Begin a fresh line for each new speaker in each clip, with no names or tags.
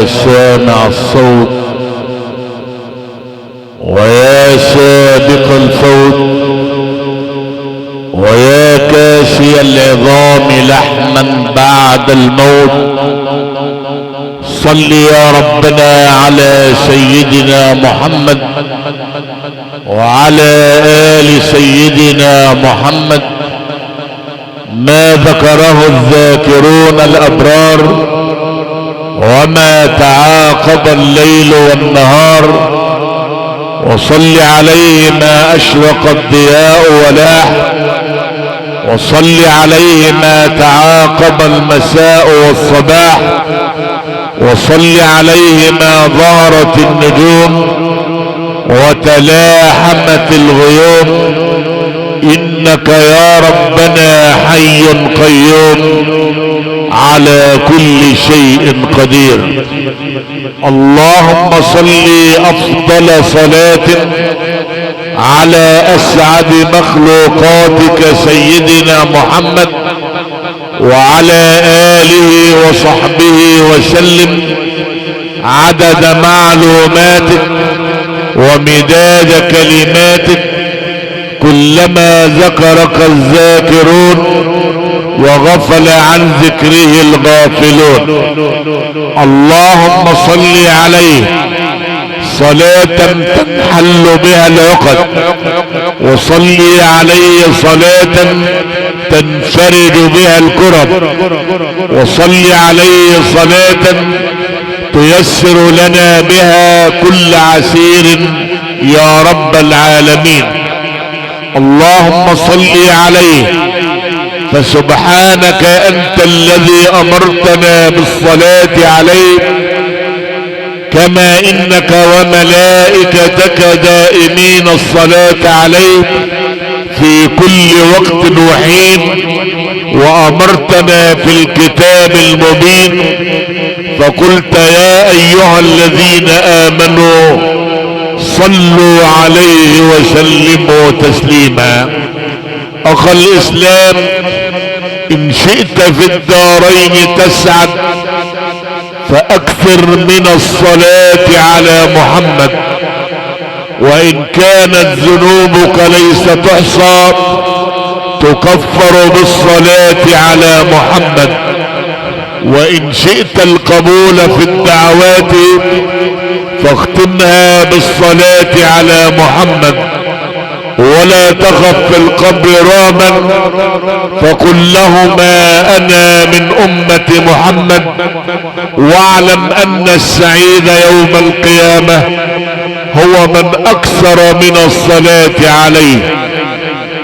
يا سامع الصوت ويا سابق الفوت ويا كاسي العظام لحما بعد الموت، صل يا ربنا على سيدنا محمد وعلى آل سيدنا محمد ما ذكره الذاكرون الأبرار وما تعاقب الليل والنهار، وصل عليه ما أشرق الضياء ولاح، وصل عليه ما تعاقب المساء والصباح، وصل عليه ما ظهرت النجوم وتلاحمت الغيوم، إنك يا ربنا حي قيوم على كل شيء قدير. اللهم صل أفضل صلاة على أسعد مخلوقاتك سيدنا محمد وعلى آله وصحبه وسلم عدد معلوماتك ومداد كلماتك، كلما ذكرك الذاكرون وغفل عن ذكره الغافلون. اللهم صل عليه صلاة تنحل بها العقد، وصل عليه صلاة تنفرج بها الكرب، وصل عليه صلاة تيسر لنا بها كل عسير يا رب العالمين. اللهم صل عليه، فسبحانك أنت الذي أمرتنا بالصلاة عليه، كما إنك وملائكتك دائمين الصلاة عليه في كل وقت وحين، وأمرتنا في الكتاب المبين فقلت يا أيها الذين آمنوا صلوا عليه وسلموا تسليما. أخا الإسلام، إن شئت في الدارين تسعد فأكثر من الصلاة على محمد، وإن كانت ذنوبك ليس تحصى تكفر بالصلاة على محمد، وإن شئت القبول في الدعوات فاختمها بالصلاة على محمد، ولا تخف في القبر راما فقل لهما أنا من أمة محمد، واعلم أن السعيد يوم القيامة هو من أكثر من الصلاة عليه.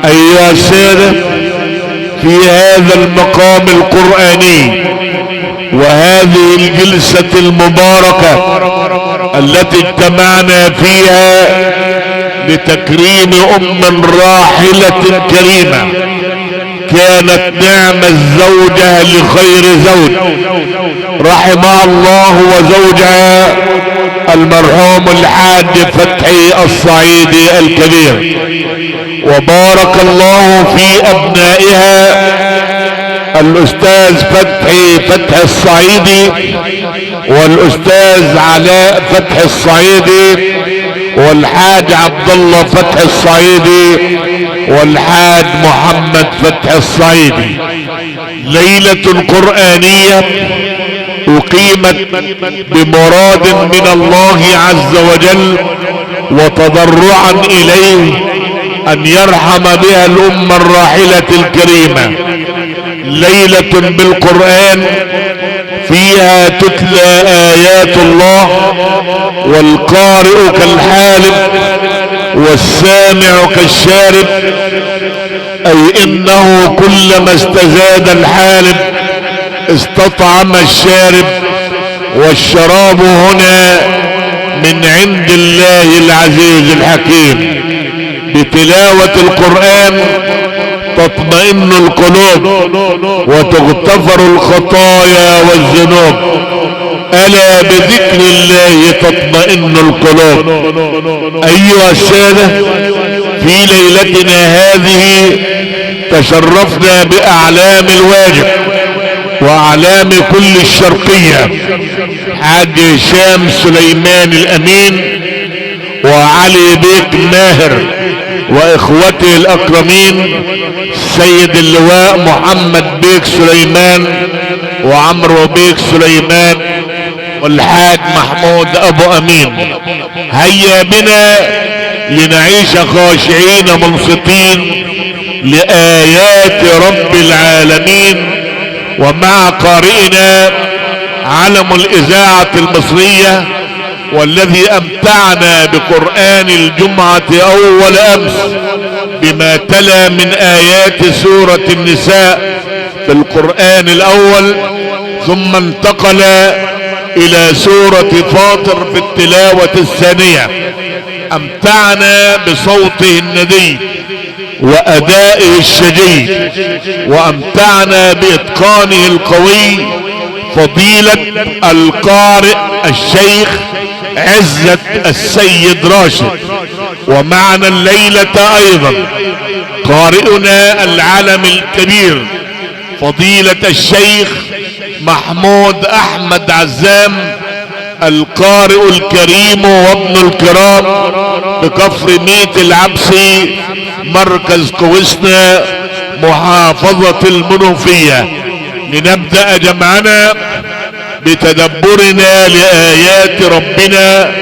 أيها السادة، في هذا المقام القرآني وهذه الجلسة المباركة التي اجتمعنا فيها لتكريم راحلة كريمة كانت نعم الزوجة لخير زوج، رحمها الله وزوجها المرحوم الحاج فتحي الصعيدي الكبير، وبارك الله في أبنائها الأستاذ فتحي الصعيدي والأستاذ علاء فتحي الصعيدي والحاج عبد الله فتحي الصعيدي والحاج محمد فتحي الصعيدي. ليلة قرآنية أقيمت بمراد من الله عز وجل وتضرعا إليه أن يرحم بها الأمة الراحلة الكريمة. ليلة بالقرآن فيها تتلى آيات الله، والقارئ كالحالب والسامع كالشارب، أي إنه كلما استزاد الحالب استطعم الشارب، والشراب هنا من عند الله العزيز الحكيم. بتلاوة القرآن تطمئن القلوب وتغتفر الخطايا والذنوب، ألا بذكر الله تطمئن القلوب. أيها السادة، في ليلتنا هذه تشرفنا بأعلام الواجب واعلام كل الشرقية حاج هشام سليمان الامين، وعلي بيك ماهر واخوته الاكرمين، سيد اللواء محمد بيك سليمان وعمرو بيك سليمان والحاج محمود ابو امين. هيا بنا لنعيش خاشعين منصتين لآيات رب العالمين، ومع قارئنا علم الإذاعة المصرية والذي أمتعنا بقرآن الجمعة أول أمس بما تلا من آيات سورة النساء في القرآن الأول، ثم انتقل إلى سورة فاطر في التلاوة الثانية. أمتعنا بصوته الندي وأدائه الشجي، وأمتعنا بإتقانه القوي فضيلة القارئ الشيخ عزت السيد راشد. ومعنا الليلة أيضا قارئنا العالم الكبير فضيلة الشيخ محمود أحمد عزام، القارئ الكريم وابن الكرام بكفر ميت العبسي، مركز كويسنا، محافظة المنوفية. لنبدأ جمعنا بتدبرنا لآيات ربنا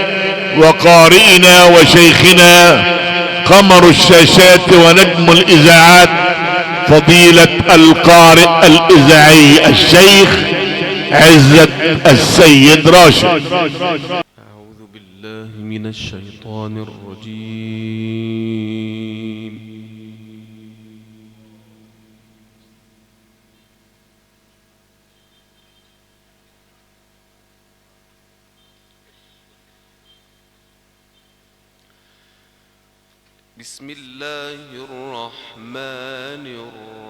وقارئنا وشيخنا قمر الشاشات ونجم الإذاعات فضيلة القارئ الإذاعي الشيخ عزت السيد راشد.
أعوذ بالله من الشيطان الرجيم. بسم الله الرحمن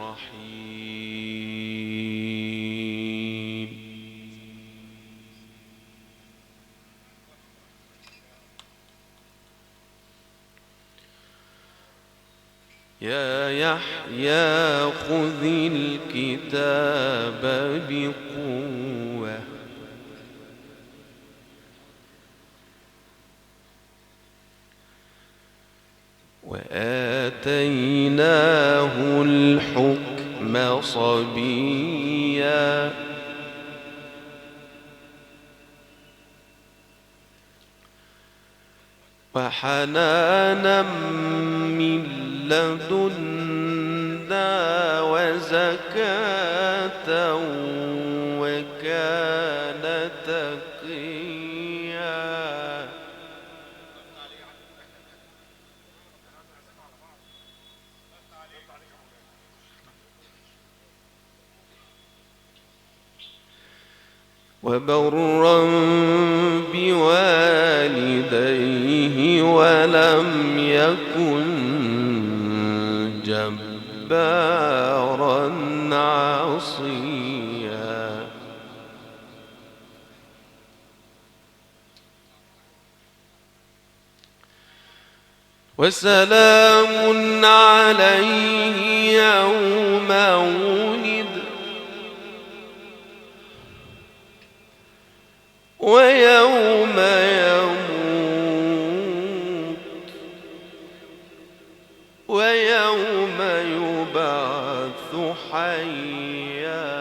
الرحيم. يا يحيى خذ الكتاب بقوة وآتيناه الحكم صبيا وحنانا من لدنا وزكاة وكان تقيا. وبرا بوالديه ولم يكن جبارا عصيا. وسلام عليه يوم ولد ويوم يموت ويوم يبعث حيا.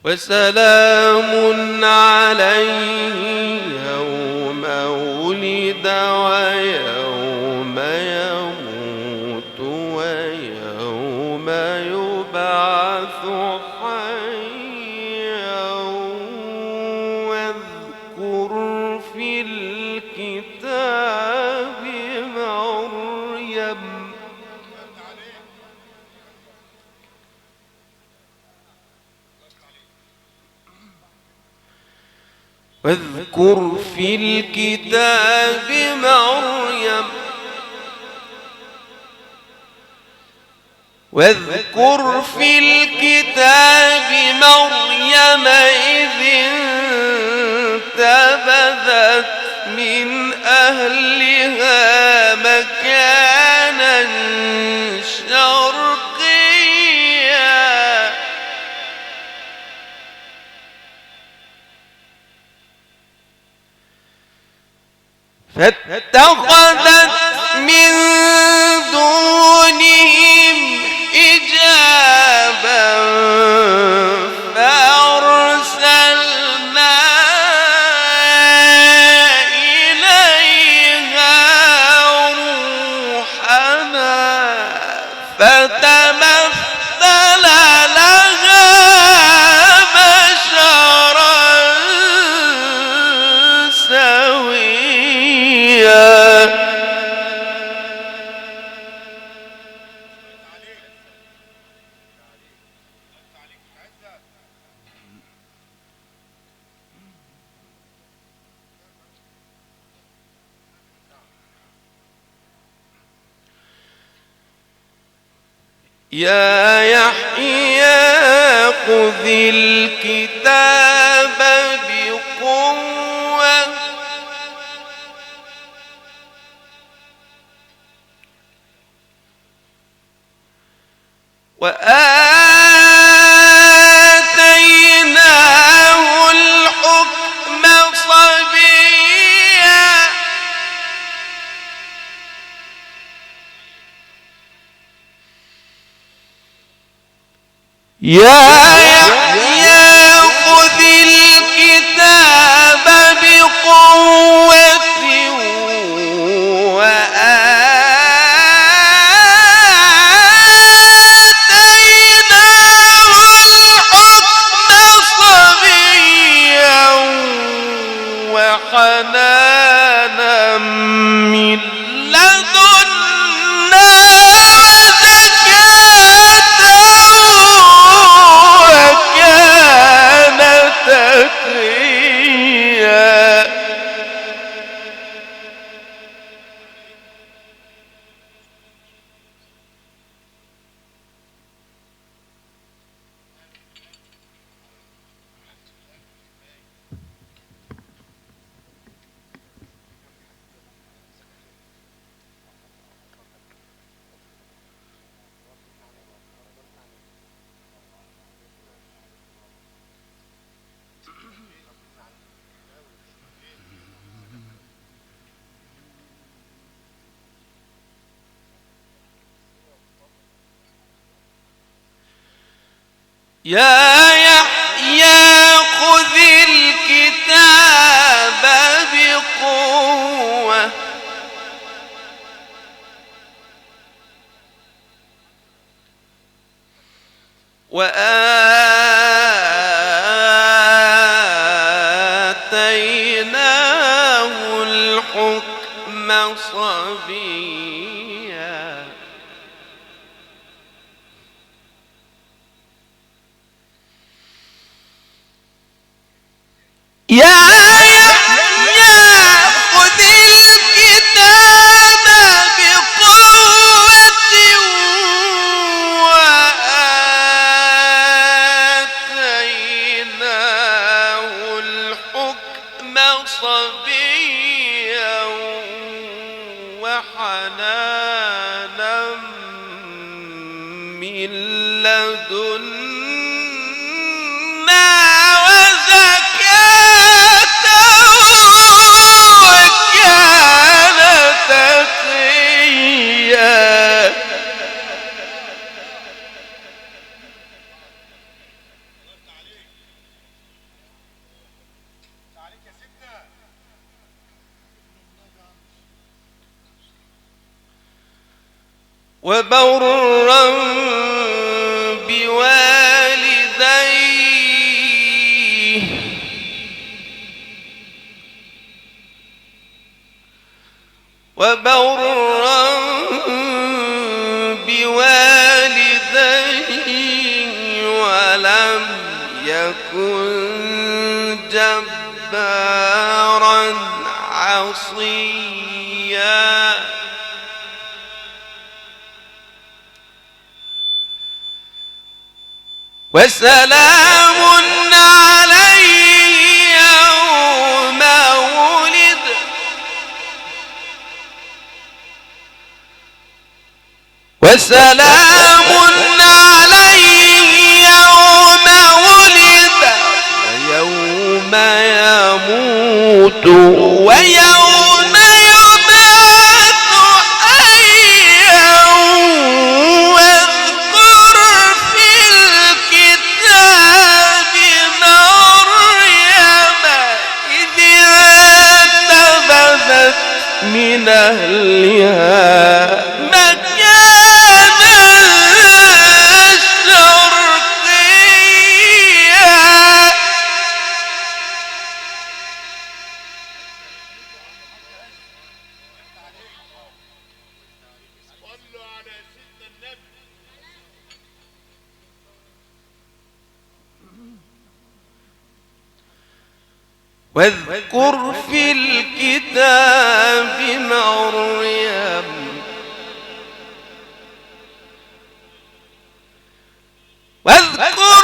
وسلام عليه يوم ولد ويوم يموت ويوم يبعث حيا. واذكر في الكتاب مريم واذكر في الكتاب مريم واذكر في الكتاب مريم إذ انتبذت من أهلها مكانا شرقيا فاتخذت من دونهم حجابا فأرسلنا إليها روحنا فتمثل لها بشرا سويا. يا يحيى خذ الكتاب بقوة وآتيناه الحكم صبيا. يا يحيى خذ الكتاب بقوة وآتيناه الحكم صبيا وحنانا من لدنا وزكاة وكان تقيا. يا يحيى خذ الكتاب بقوة وآتيناه الحكم صبيا. يا يحيى خذ الكتاب بقوة وآتيناه الحكم صبيا وحنانا من لدنا وزكاة وكان تقيا. وبرا بوالديه وبرا بوالديه ولم يكن جبارا عصيا. وسلام عليه يوم ولد وسلام عليه يوم ولد ويوم يموت ويوم من أهلها مكانا شرقيا. واذكر في الكتاب مريم واذكر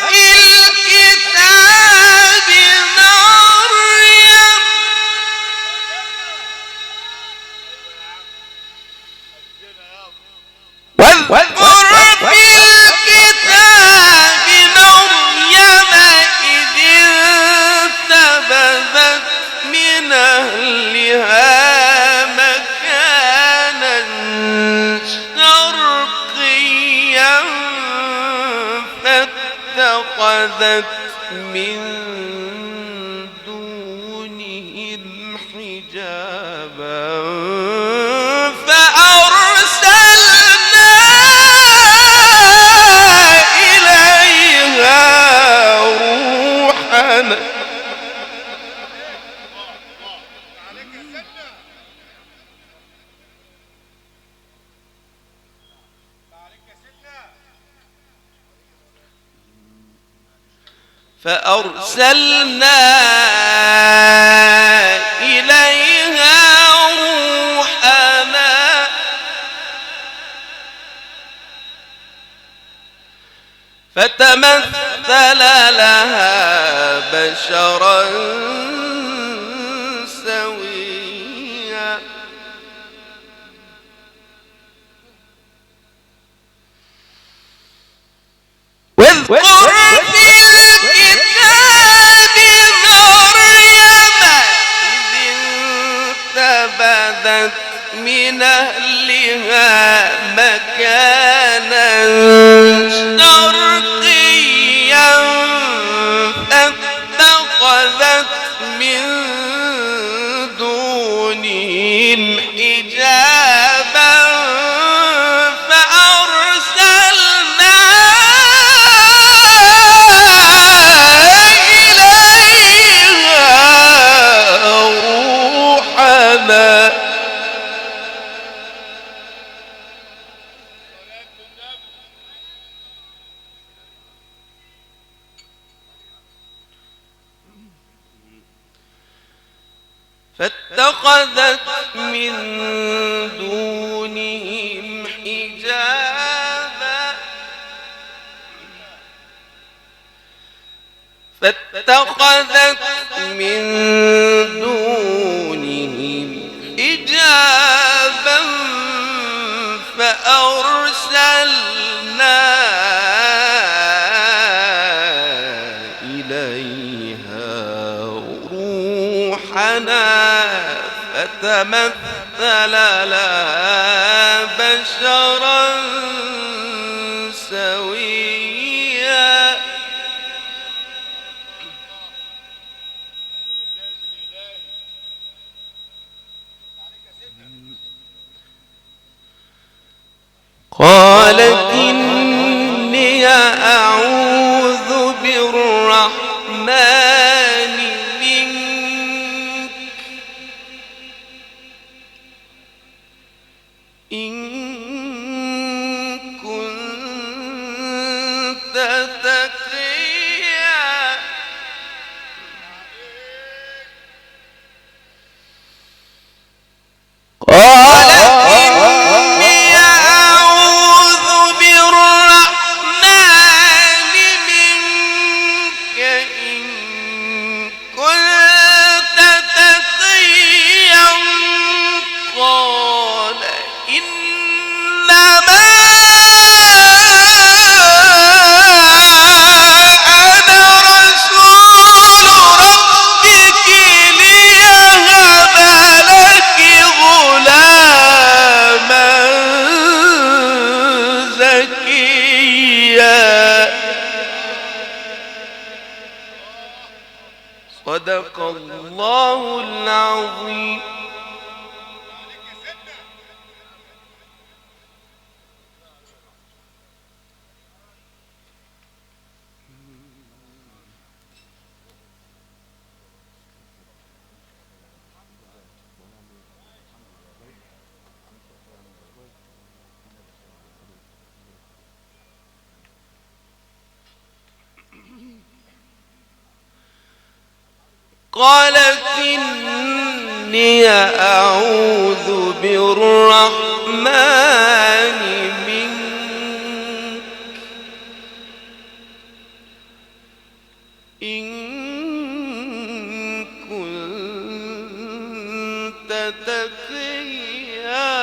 في الكتاب مريم واذكر في الكتاب مريم إذ انتبذت من أهلها مكانا شرقيا فاتخذت من دونهم حجابا فأرسلنا إليها روحنا فتمثل لها بشرا سويا. واذكر في الكتاب مريم إذ انتبذت من أهلها مكانا شرقيا فاتخذت من دونهم حجابا فأرسلنا إليها روحنا فاتخذت من دونهم حجابا فأرسلنا إليها روحنا فتمثل لها بشرا سويا. قالت إني أعوذ بالرحمن منك إن كنت تقيا. صدق الله العظيم. قالت إني أعوذ بالرحمن منك إن كنت تقيا.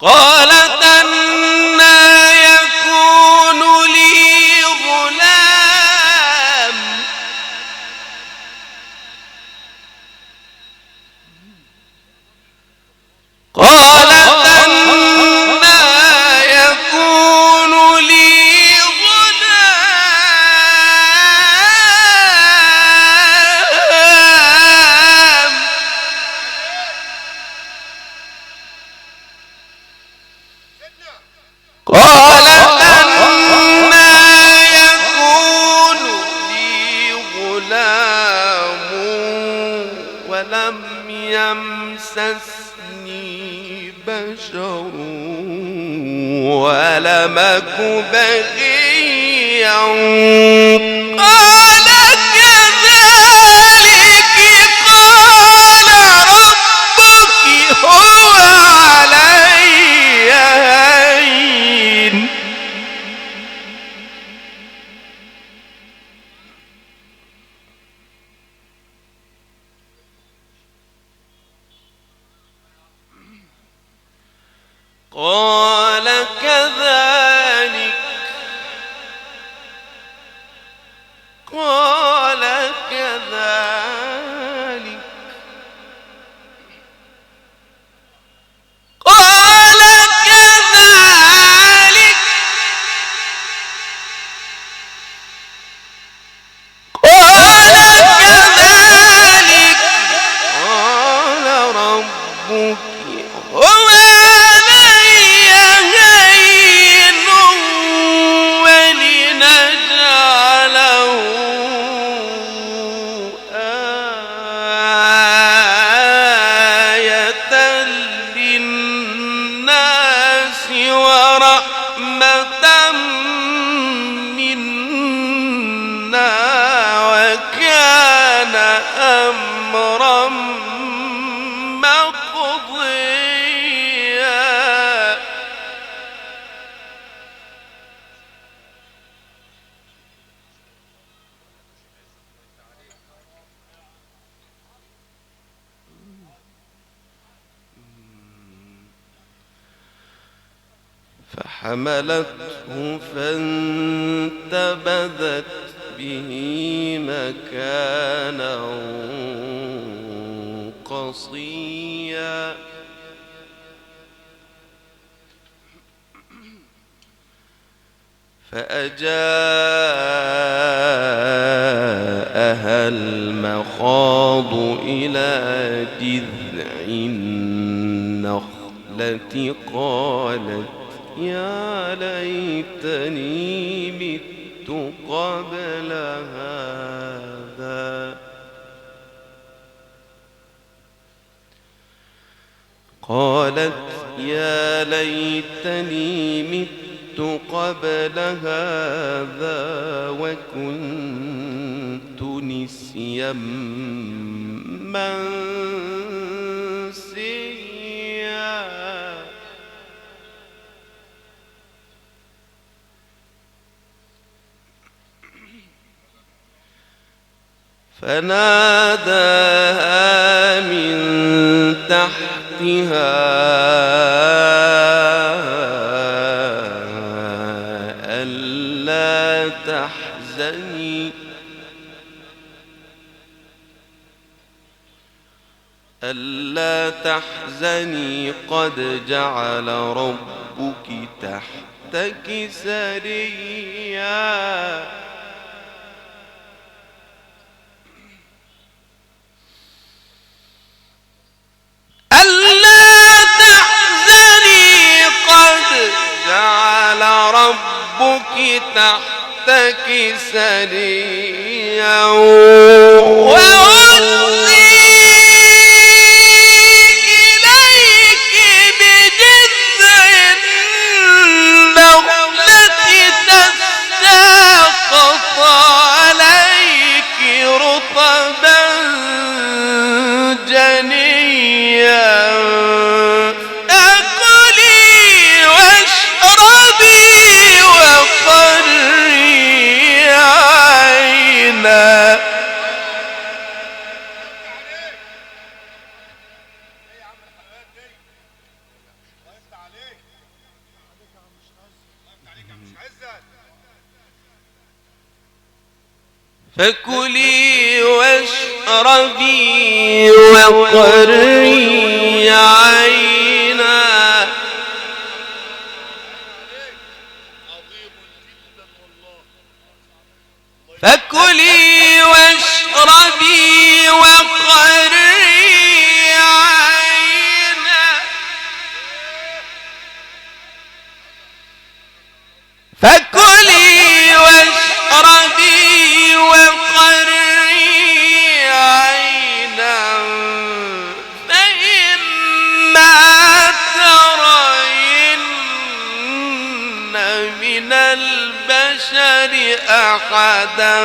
قالت أنى يكون لي غلام قالت أنى يكون لي غلام قالت أنى يكون لي غلام ولم يمسسني بشر ولم أك بغيا قال كذلك قال ربك هو علي هين قال كذلك قال كذلك قال كذلك قال كذلك قال ربك هو علي هين ولنجعله آية للناس ورحمة منا وكان أمرا مقضيا. فحملته فانتبذت به مكانا قصيا فأجاءها المخاض إلى جذع النخلة قالت يا ليتني مت قبل هذا قالت يا ليتني مت قبل هذا وكنت نسيا منسيا. فناداها من تحتها ألا تحزني ألا تحزني قد جعل ربك تحتك سريا ألا تحزني قد جعل ربك تحتك سريا وهزي إليك بجذع النخلة تساقط عليك رطبا جنيا أكلي واشربي وقري عينا فكلي واشربي وقري عينا فكلي واشربي وقري عينا فكلي واشربي وقري عينا فإما ترين من البشر أحدا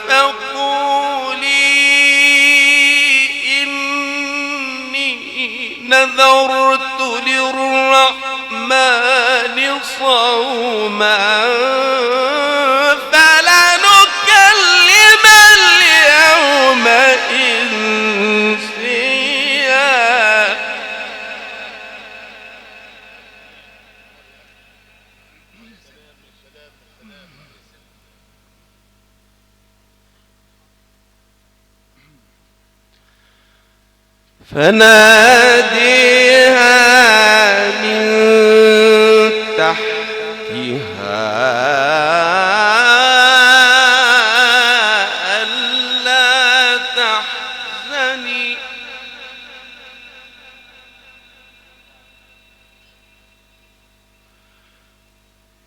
فقولي إني نذرت للرحمن صوما فلنكلم اليوم إنسيا فناديها من تحتها ألا تحزني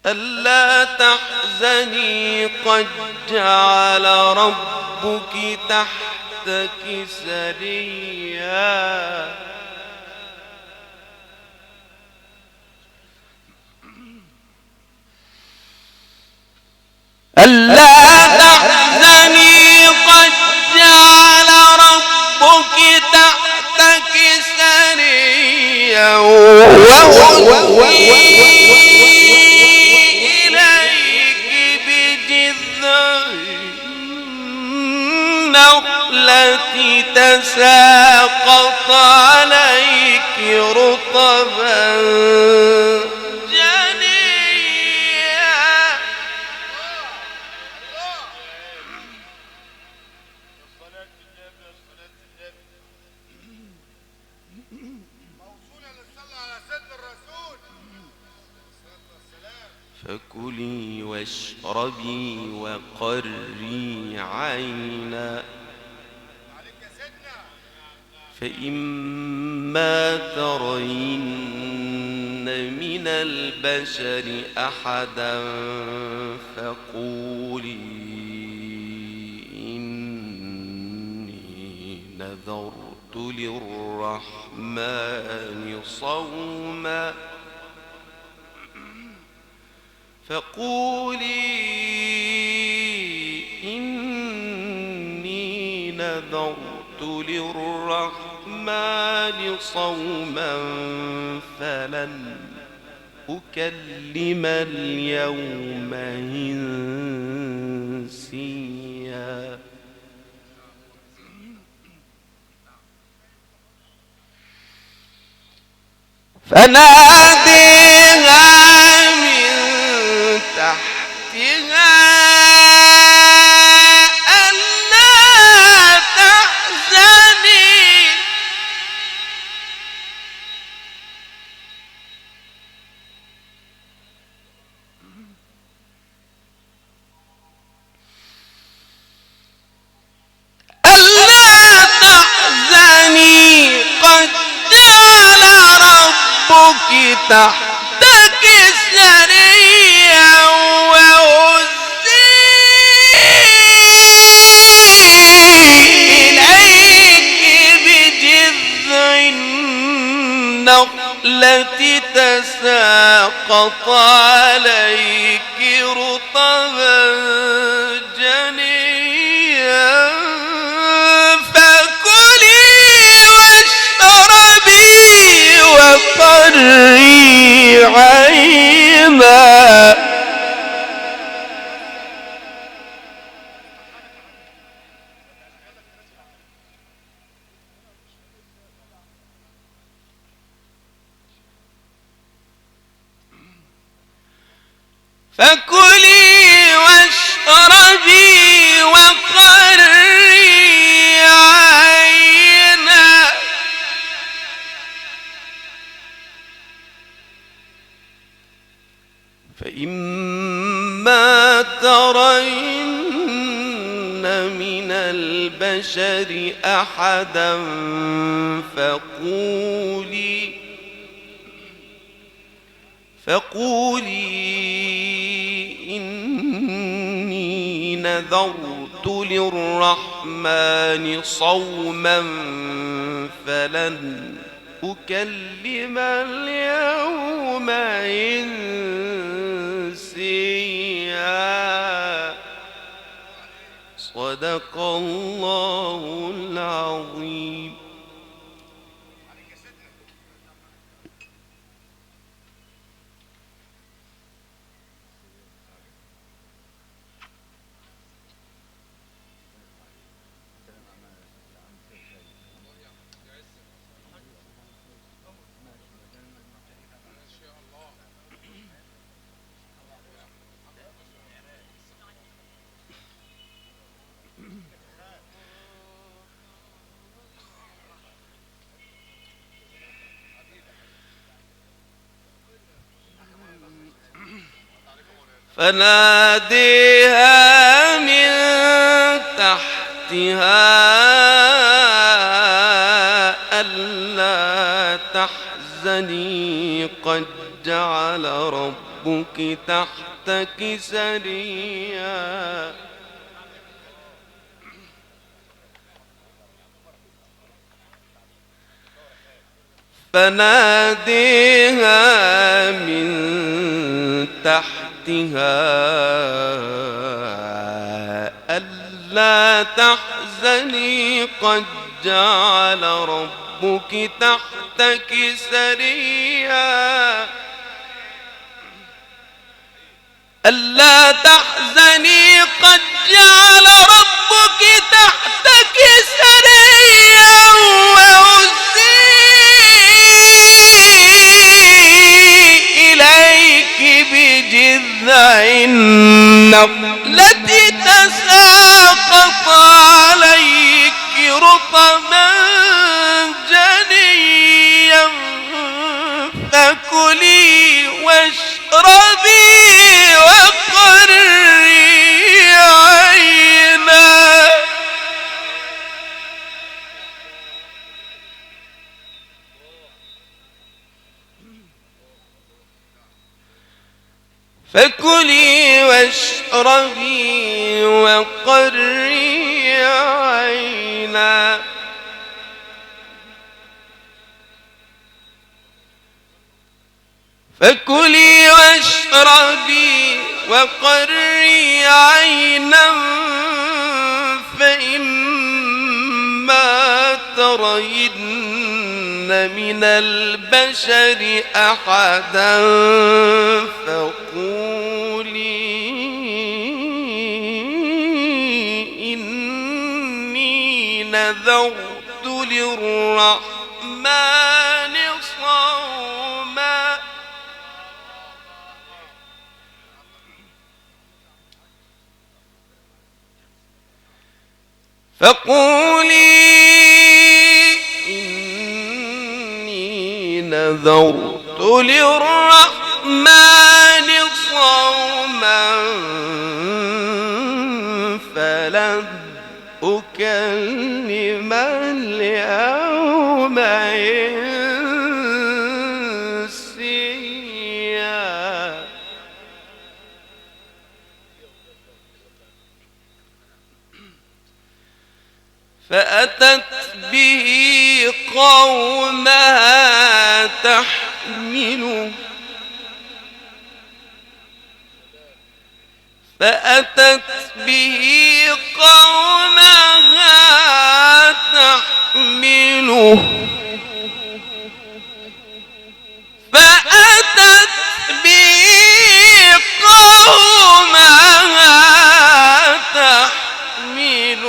ألا تحزني قد جعل ربك تحتك سريا ألا تحزني قد جعل ربك تحتك سريا وهزي إليك بجذع النخلة تساقط عليك رطبا جنيا فكلي واشربي وقري عينا فإما ترين من البشر أحدا فقولي إني نذرت للرحمن صوما فقولي إني نذرت للرحمن صوما فلن أكلم اليوم إنسيا فناديها من تحتها ألا تحزني قد جعل ربك تحتك سريا وهزي إليك بجذع النخلة تساقط عليك رطبا جنيا وقري عينا فكلي واشربي وقري عينا فإما ترين من البشر أحدا فقولي إني نذرت للرحمن صوما فلن أكلم اليوم إنسيا صدق الله العظيم. فناديها من تحتها ألا تحزني قد جعل ربك تحتك سريا فناديها من تحتها ألا تحزني قد جعل ربك تحتك سريا ألا تحزني قد جعل ربك تحتك سريا وهزي إليك بجذع النخلة تساقط عليك رطبا جنيا فكلي واشربي وقري عينا فكلي واشربي وقري عينا فكلي واشربي وقري عينا فإما ترين من البشر أحدا فقولي إني نذرت للرحمن صوما فقولي إني نذرت للرحمن صوما فلن أكلم اليوم إنسيا. فأتت به قومها تحمله فأتت به قومها تحمله فأتت به قومها تحمله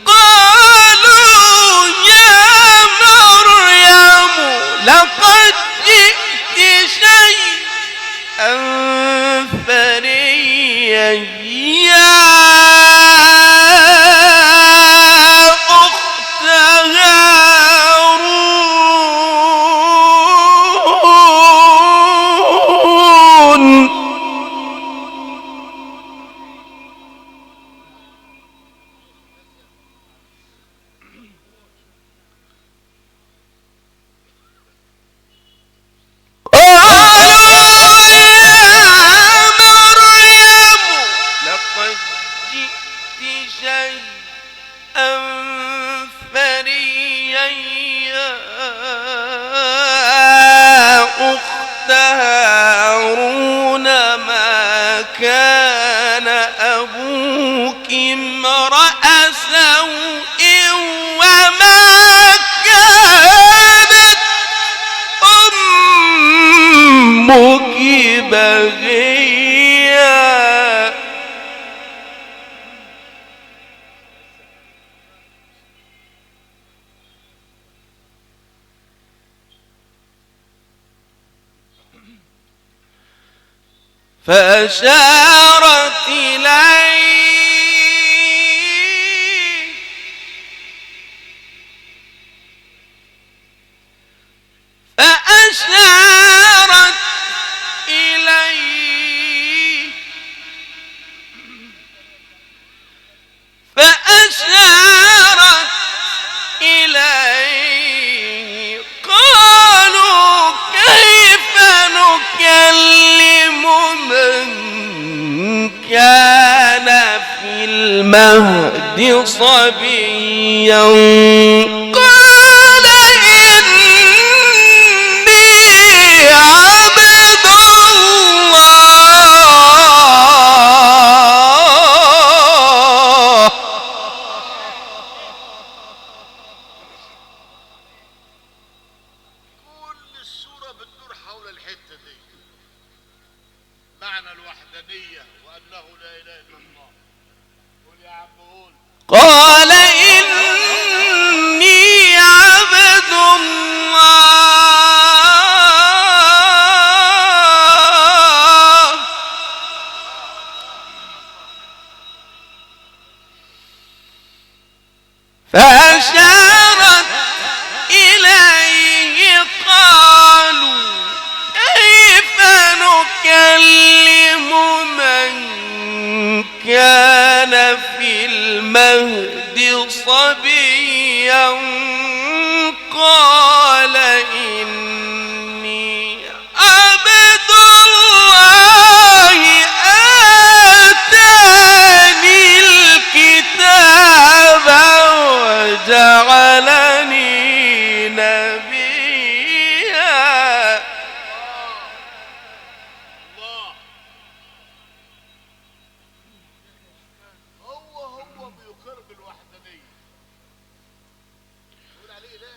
قالوا يا مريم لقد جئت شيئا فريا يا أخت هارون. كان أبوك امرأ سوء وما كانت أمك بغيا. فأشارت إليه فأشارت إليه فأشارت إليه قالوا كيف نكلم من كان في المهد صبيا قال إني عبد الله.
كل السورة بتدور حول الحتة دي، معنى الوحدانية وأنه لا إله إلا الله. قول يا عم قول.
قال إني عبد الله فأشارت إليه قالوا كيف نكلم من كان في المهد صبيا قال إني عبد الله آتاني الكتاب وجعلني نبيا.
الله هو بيقر بالوحدانية. قول عليه إله.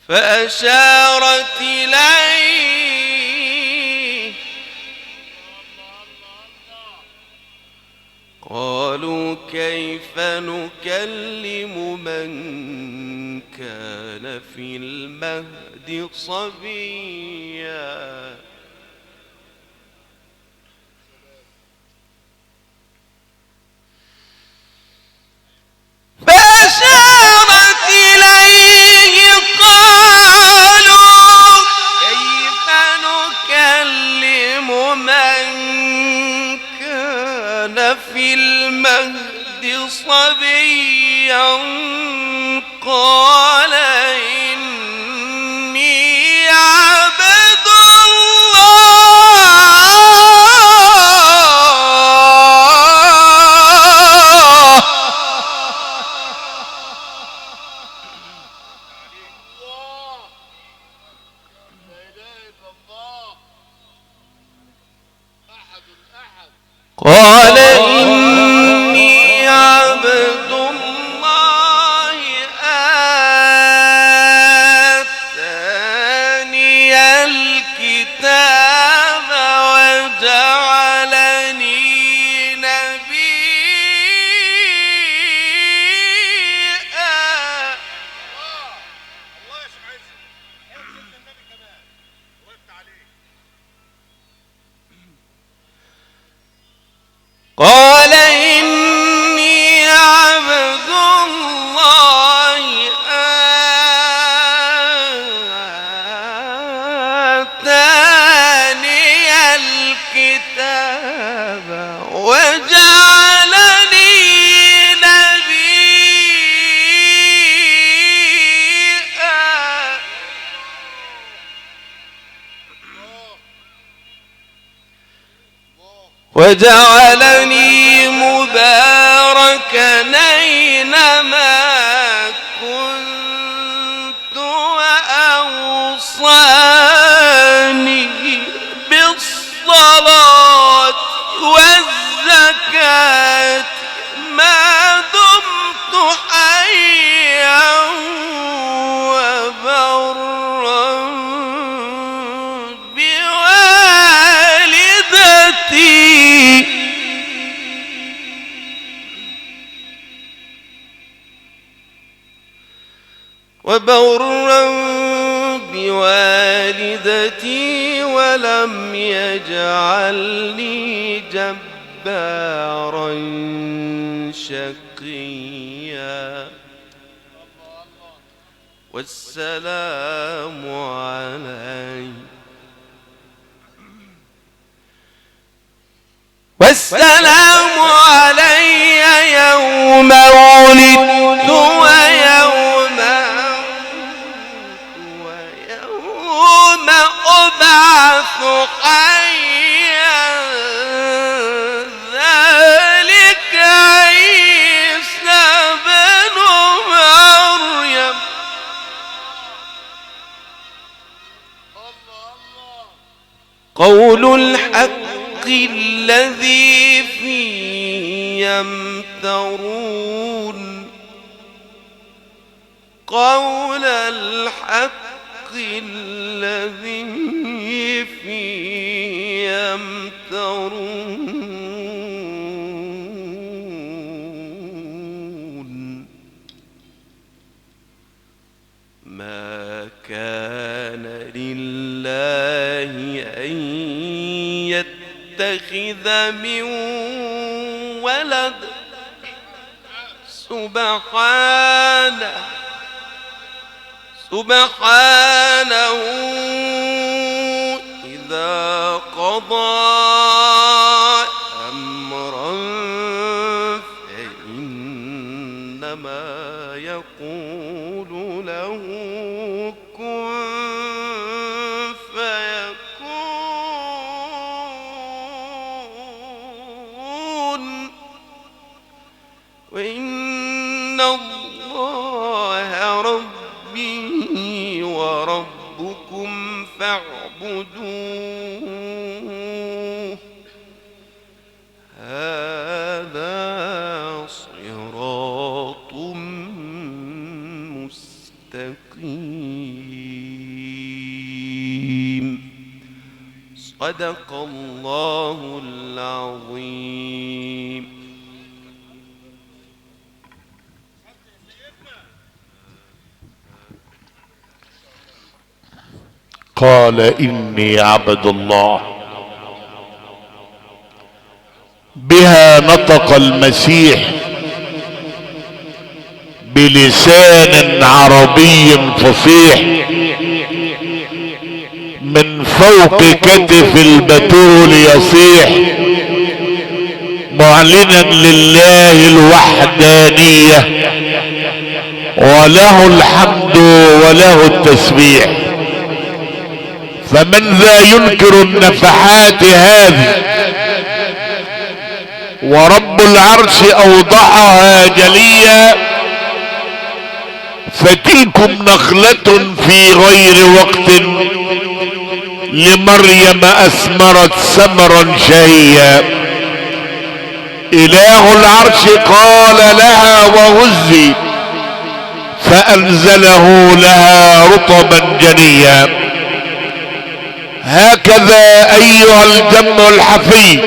فأشارت إليه قالوا كيف نكلم من كان في المهد صبيا صبيا قال إني عبد الله
لا اله الا الله احد الاحد
قال إني عبد الله آتاني الكتاب وجعلني نبيا
الله يا شيخ عيسى حط النبي كمان وقفت عليه
قال إني عبد الله آتاني الكتاب وجعلني نبيا وجعلني مباركا أينما كنت وأوصاني بالصلاة والزكاة ما دمت حيا وبرا بوالدتي ولم يجعلني جبارا شقيا والسلام علي يوم ولدت ويوم أبعث حيا ذلك عيسى بن مريم قول الحق الذي فيه يمترون قول الحق الذي فيه يمترون ما كان لله أن يتخذ من ولد سبحانه إذا قضى أمرا فإنما يقول له كن فيكون وإن الله ربي وربكم فاعبدوه هذا صراط مستقيم صدق الله العظيم.
قال إني عبد الله. بها نطق المسيح بلسان عربي فصيح من فوق كتف البتول يصيح معلنا لله الوحدانية، وله الحمد وله التسبيح. فمن ذا ينكر النفحات هذه؟ ورب العرش اوضحها جليا. فتلكم نخلة في غير وقت لمريم اثمرت ثمرا شهيا. اله العرش قال لها وهزي، فانزله لها رطبا جنيا. هكذا ايها الجمع الحفي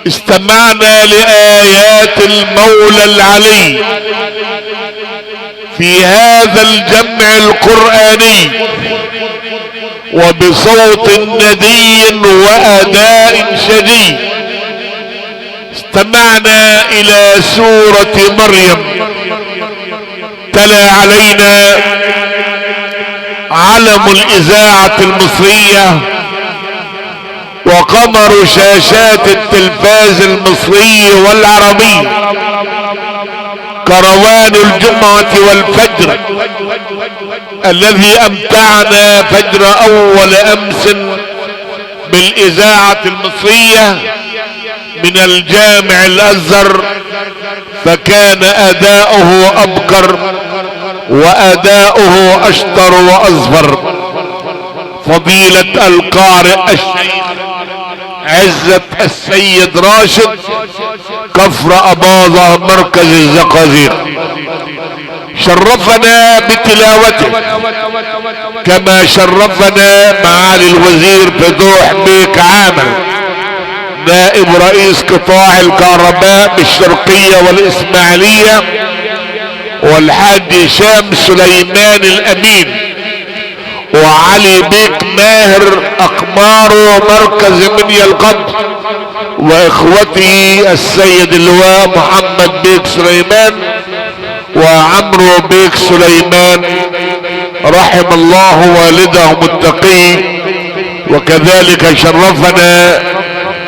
استمعنا لآيات المولى العلي في هذا الجمع القرآني، وبصوت ندي وأداء شديد استمعنا إلى سورة مريم. تلا علينا علم الإذاعة المصرية وقمر شاشات التلفاز المصري والعربي، كروان الجمعة والفجر الذي امتعنا فجر اول امس بالاذاعة المصرية من الجامع الازهر، فكان اداؤه ابكر واداؤه اشطر واظفر. فضيلة القارئ الشيخ عزة السيد راشد كفر اباظة مركز الزقازيق شرفنا بتلاوته، كما شرفنا معالي الوزير فتوح بيك عامر نائب رئيس قطاع الكهرباء بالشرقية والاسماعيلية، والحاج هشام سليمان الامين، وعلي بيك ماهر اقماره مركز منيا القبر، واخوته السيد اللواء محمد بيك سليمان وعمرو بيك سليمان رحم الله والدهم التقي. وكذلك شرفنا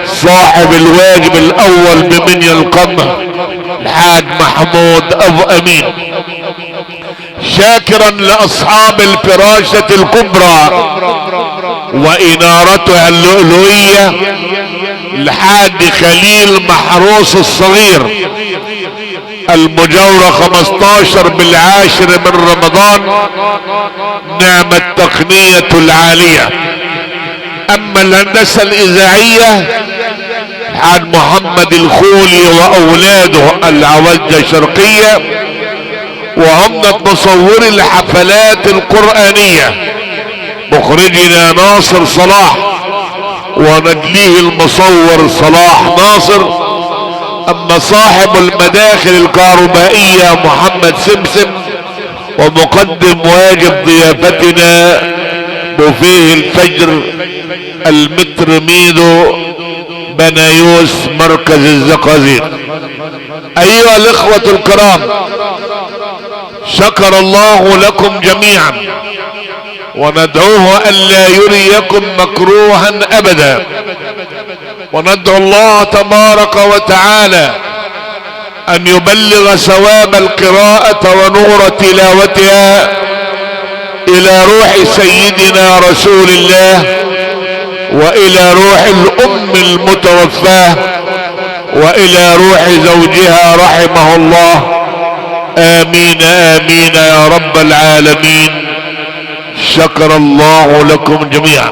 صاحب الواجب الاول بمنيا القمر الحاج محمود ابو امين، شاكرا لاصحاب الفراشة الكبرى وانارتها اللؤلؤية الحاج خليل محروس الصغير المجاورة 15 بالعاشر من رمضان. نعم التقنية العالية. اما الهندسة الاذاعية الحاج محمد الخولي واولاده العوجة الشرقية، وهم مصوري الحفلات القرآنية مخرجنا ناصر صلاح ونجليه المصور صلاح ناصر. اما صاحب المداخل الكهربائية محمد سمسم، ومقدم واجب ضيافتنا بوفيه الفجر المتر ميدو بنايوس مركز الزقازيق. ايها الاخوة الكرام، شكر الله لكم جميعا، وندعوه الا يريكم مكروها ابدا، وندعو الله تبارك وتعالى ان يبلغ ثواب القراءة ونور تلاوتها الى روح سيدنا رسول الله، والى روح الام المتوفاة، والى روح زوجها رحمه الله. امين امين يا رب العالمين. شكر الله لكم جميعا.